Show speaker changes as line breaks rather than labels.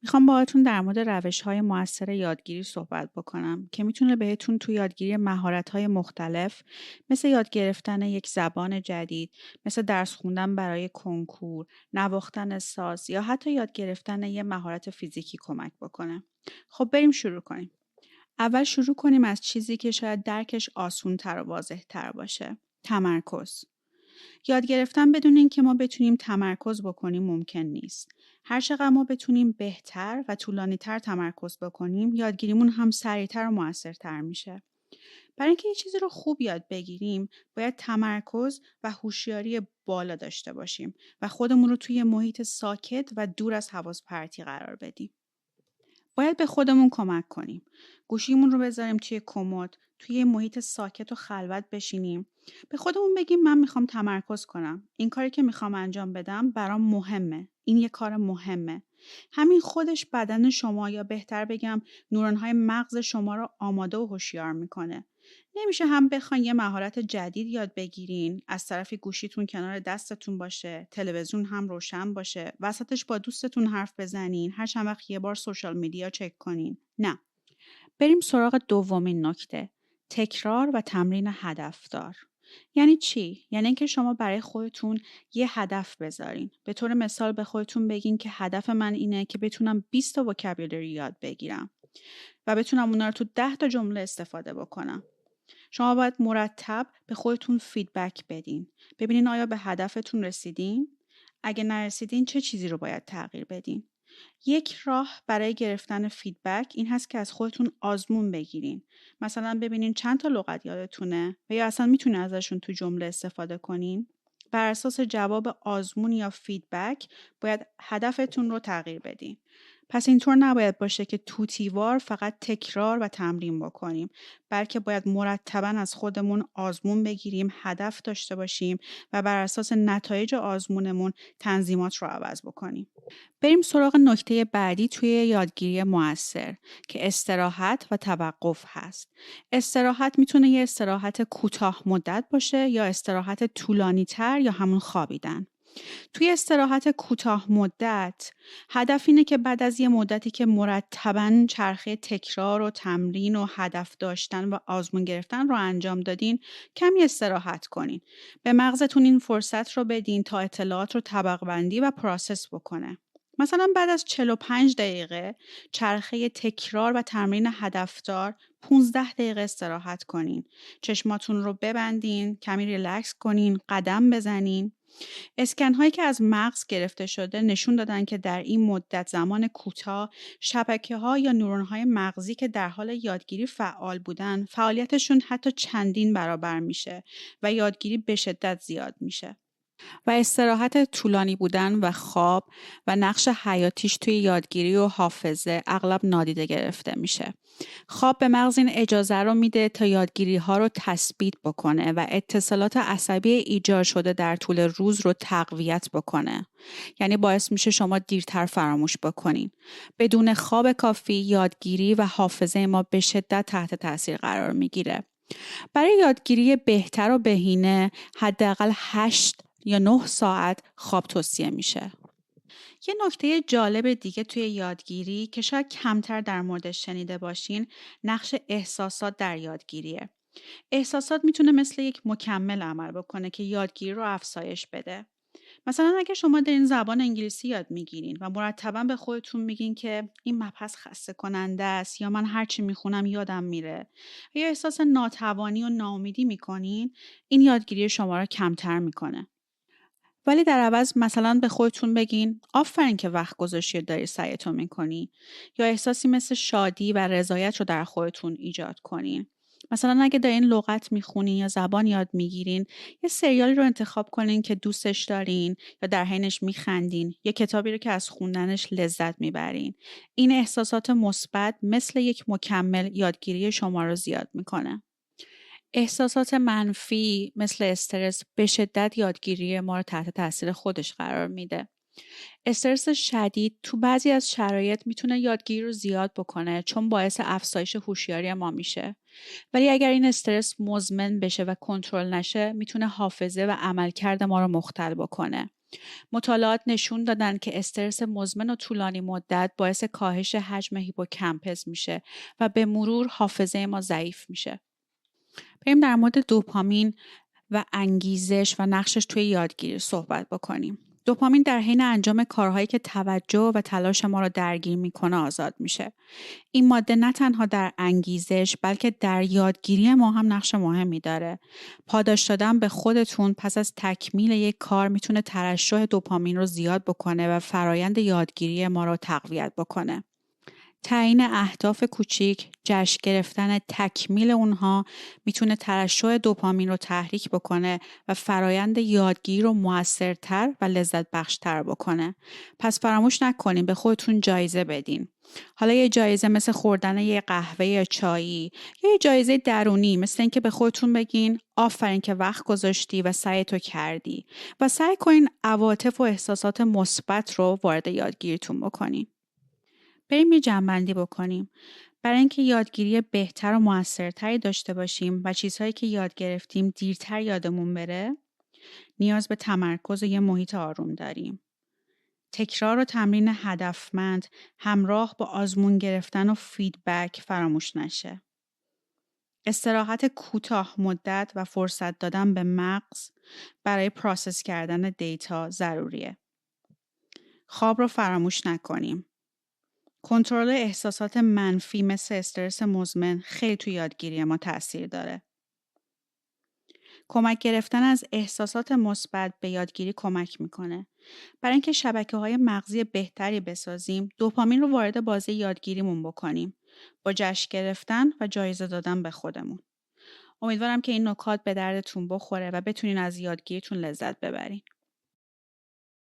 میخوام باهاتون در مورد روش‌های مؤثر یادگیری صحبت بکنم که میتونه بهتون تو یادگیری مهارت‌های مختلف مثل یاد گرفتن یک زبان جدید، مثل درس خوندن برای کنکور، نواختن ساز یا حتی یاد گرفتن یه مهارت فیزیکی کمک بکنه. خب بریم شروع کنیم. اول شروع کنیم از چیزی که شاید درکش آسان‌تر و واضح‌تر باشه. تمرکز. یاد گرفتن بدون اینکه ما بتونیم تمرکز بکنیم ممکن نیست. هر چقدر ما بتونیم بهتر و طولانی‌تر تمرکز بکنیم، یادگیریمون هم سریعتر و موثرتر میشه. برای اینکه یه چیزی رو خوب یاد بگیریم، باید تمرکز و هوشیاری بالا داشته باشیم و خودمون رو توی محیط ساکت و دور از حواس پرتی قرار بدیم. باید به خودمون کمک کنیم. گوشیمون رو بذاریم توی کمد، توی یه محیط ساکت و خلوت بشینیم. به خودمون بگیم من میخوام تمرکز کنم. این کاری که میخوام انجام بدم برام مهمه. این یه کار مهمه. همین خودش بدن شما یا بهتر بگم نورون‌های مغز شما رو آماده و هوشیار میکنه. نمیشه هم بخواین یه مهارت جدید یاد بگیرین، از طرفی گوشیتون کنار دستتون باشه، تلویزیون هم روشن باشه، وسطش با دوستتون حرف بزنین، هر چند وقت یه بار سوشال میدیا چک کنین. نه. بریم سراغ دومین نکته. تکرار و تمرین هدفدار. یعنی چی؟ یعنی اینکه شما برای خودتون یه هدف بذارین. به طور مثال به خودتون بگین که هدف من اینه که بتونم 20 تا وکابولری یاد بگیرم و بتونم اونا رو تو 10 تا جمله استفاده بکنم. شما باید مرتب به خودتون فیدبک بدین. ببینین آیا به هدفتون رسیدین؟ اگه نرسیدین چه چیزی رو باید تغییر بدین؟ یک راه برای گرفتن فیدبک این هست که از خودتون آزمون بگیرین. مثلا ببینین چند تا لغت یادتونه و یا اصلا میتونین ازشون تو جمله استفاده کنین. بر اساس جواب آزمون یا فیدبک باید هدفتون رو تغییر بدین. پس اینطور نباید باشه که توتیوار فقط تکرار و تمرین بکنیم، بلکه باید مرتباً از خودمون آزمون بگیریم، هدف داشته باشیم و بر اساس نتایج آزمونمون تنظیمات رو عوض بکنیم. بریم سراغ نکته بعدی توی یادگیری مؤثر که استراحت و توقف هست. استراحت میتونه یه استراحت کوتاه مدت باشه یا استراحت طولانی تر یا همون خوابیدن. توی استراحت کوتاه مدت هدف اینه که بعد از یه مدتی که مرتباً چرخه تکرار و تمرین و هدف داشتن و آزمون گرفتن رو انجام دادین کمی استراحت کنین. به مغزتون این فرصت رو بدین تا اطلاعات رو طبقه بندی و پروسس بکنه. مثلا بعد از 45 دقیقه چرخه تکرار و تمرین هدفدار 15 دقیقه استراحت کنین. چشماتون رو ببندین، کمی ریلکس کنین، قدم بزنین. اسکن هایی که از مغز گرفته شده نشون دادن که در این مدت زمان کوتاه شبکه ها یا نورون های مغزی که در حال یادگیری فعال بودن فعالیتشون حتی چندین برابر میشه و یادگیری به شدت زیاد میشه. و استراحت طولانی بودن و خواب و نقش حیاتیش توی یادگیری و حافظه اغلب نادیده گرفته میشه. خواب به مغز این اجازه رو میده تا یادگیری ها رو تثبیت بکنه و اتصالات عصبی ایجاد شده در طول روز رو تقویت بکنه. یعنی باعث میشه شما دیرتر فراموش بکنین. بدون خواب کافی یادگیری و حافظه ما به شدت تحت تاثیر قرار میگیره. برای یادگیری بهتر و بهینه حداقل 8 یا 9 ساعت خواب توصیه میشه. یه نکته جالب دیگه توی یادگیری که شاید کمتر در موردش شنیده باشین، نقش احساسات در یادگیریه. احساسات میتونه مثل یک مکمل عمل بکنه که یادگیری رو افزایش بده. مثلا اگه شما دارین زبان انگلیسی یاد میگیرین و مرتبا به خودتون میگین که این مبحث خسته کننده است یا من هرچی میخونم یادم میره یا احساس ناتوانی و ناامیدی میکنین، این یادگیری شما رو کمتر میکنه. ولی در عوض مثلا به خودتون بگین آفرین که وقت گذاشتی داری سعیتو میکنی یا احساسی مثل شادی و رضایت رو در خودتون ایجاد کنین. مثلا اگه دارین لغت میخونین یا زبان یاد میگیرین، یه سریالی رو انتخاب کنین که دوستش دارین یا در حینش میخندین، یه کتابی رو که از خوندنش لذت میبرین. این احساسات مثبت مثل یک مکمل یادگیری شما رو زیاد میکنه. احساسات منفی مثل استرس به شدت یادگیری ما رو تحت تاثیر خودش قرار میده. استرس شدید تو بعضی از شرایط میتونه یادگیری رو زیاد بکنه چون باعث افزایش هوشیاری ما میشه. ولی اگر این استرس مزمن بشه و کنترل نشه میتونه حافظه و عملکرد ما رو مختل بکنه. مطالعات نشون دادن که استرس مزمن و طولانی مدت باعث کاهش حجم هیپوکامپس میشه و به مرور حافظه ما ضعیف میشه. بریم در مورد دوپامین و انگیزش و نقشش توی یادگیری صحبت بکنیم. دوپامین در حین انجام کارهایی که توجه و تلاش ما را درگیر میکنه آزاد میشه. این ماده نه تنها در انگیزش بلکه در یادگیری ما هم نقش مهمی داره. پاداش دادن به خودتون پس از تکمیل یک کار میتونه ترشح دوپامین رو زیاد بکنه و فرایند یادگیری ما رو تقویت بکنه. تعیین اهداف کوچیک، جشن گرفتن تکمیل اونها میتونه ترشح دوپامین رو تحریک بکنه و فرایند یادگیری رو موثرتر و لذت بخشتر بکنه. پس فراموش نکنین به خودتون جایزه بدین. حالا یه جایزه مثل خوردن یه قهوه یا چایی یا یه جایزه درونی مثل اینکه به خودتون بگین آفرین که وقت گذاشتی و سعیتو کردی و سعی کنین عواطف و احساسات مثبت رو وارد یادگیریتون بکنین. بریم یه جمع‌بندی بکنیم. برای اینکه یادگیری بهتر و موثرتری داشته باشیم و چیزهایی که یاد گرفتیم دیرتر یادمون بره، نیاز به تمرکز و یه محیط آروم داریم. تکرار و تمرین هدفمند همراه با آزمون گرفتن و فیدبک فراموش نشه. استراحت کوتاه مدت و فرصت دادن به مغز برای پروسس کردن دیتا ضروریه. خواب رو فراموش نکنیم. کنترل احساسات منفی مثل استرس مزمن خیلی توی یادگیری ما تاثیر داره. کمک گرفتن از احساسات مثبت به یادگیری کمک میکنه. برای اینکه شبکه‌های مغزی بهتری بسازیم، دوپامین رو وارد بازی یادگیریمون بکنیم با جشن گرفتن و جایزه دادن به خودمون. امیدوارم که این نکات به دردتون بخوره و بتونین از یادگیریتون لذت ببرین.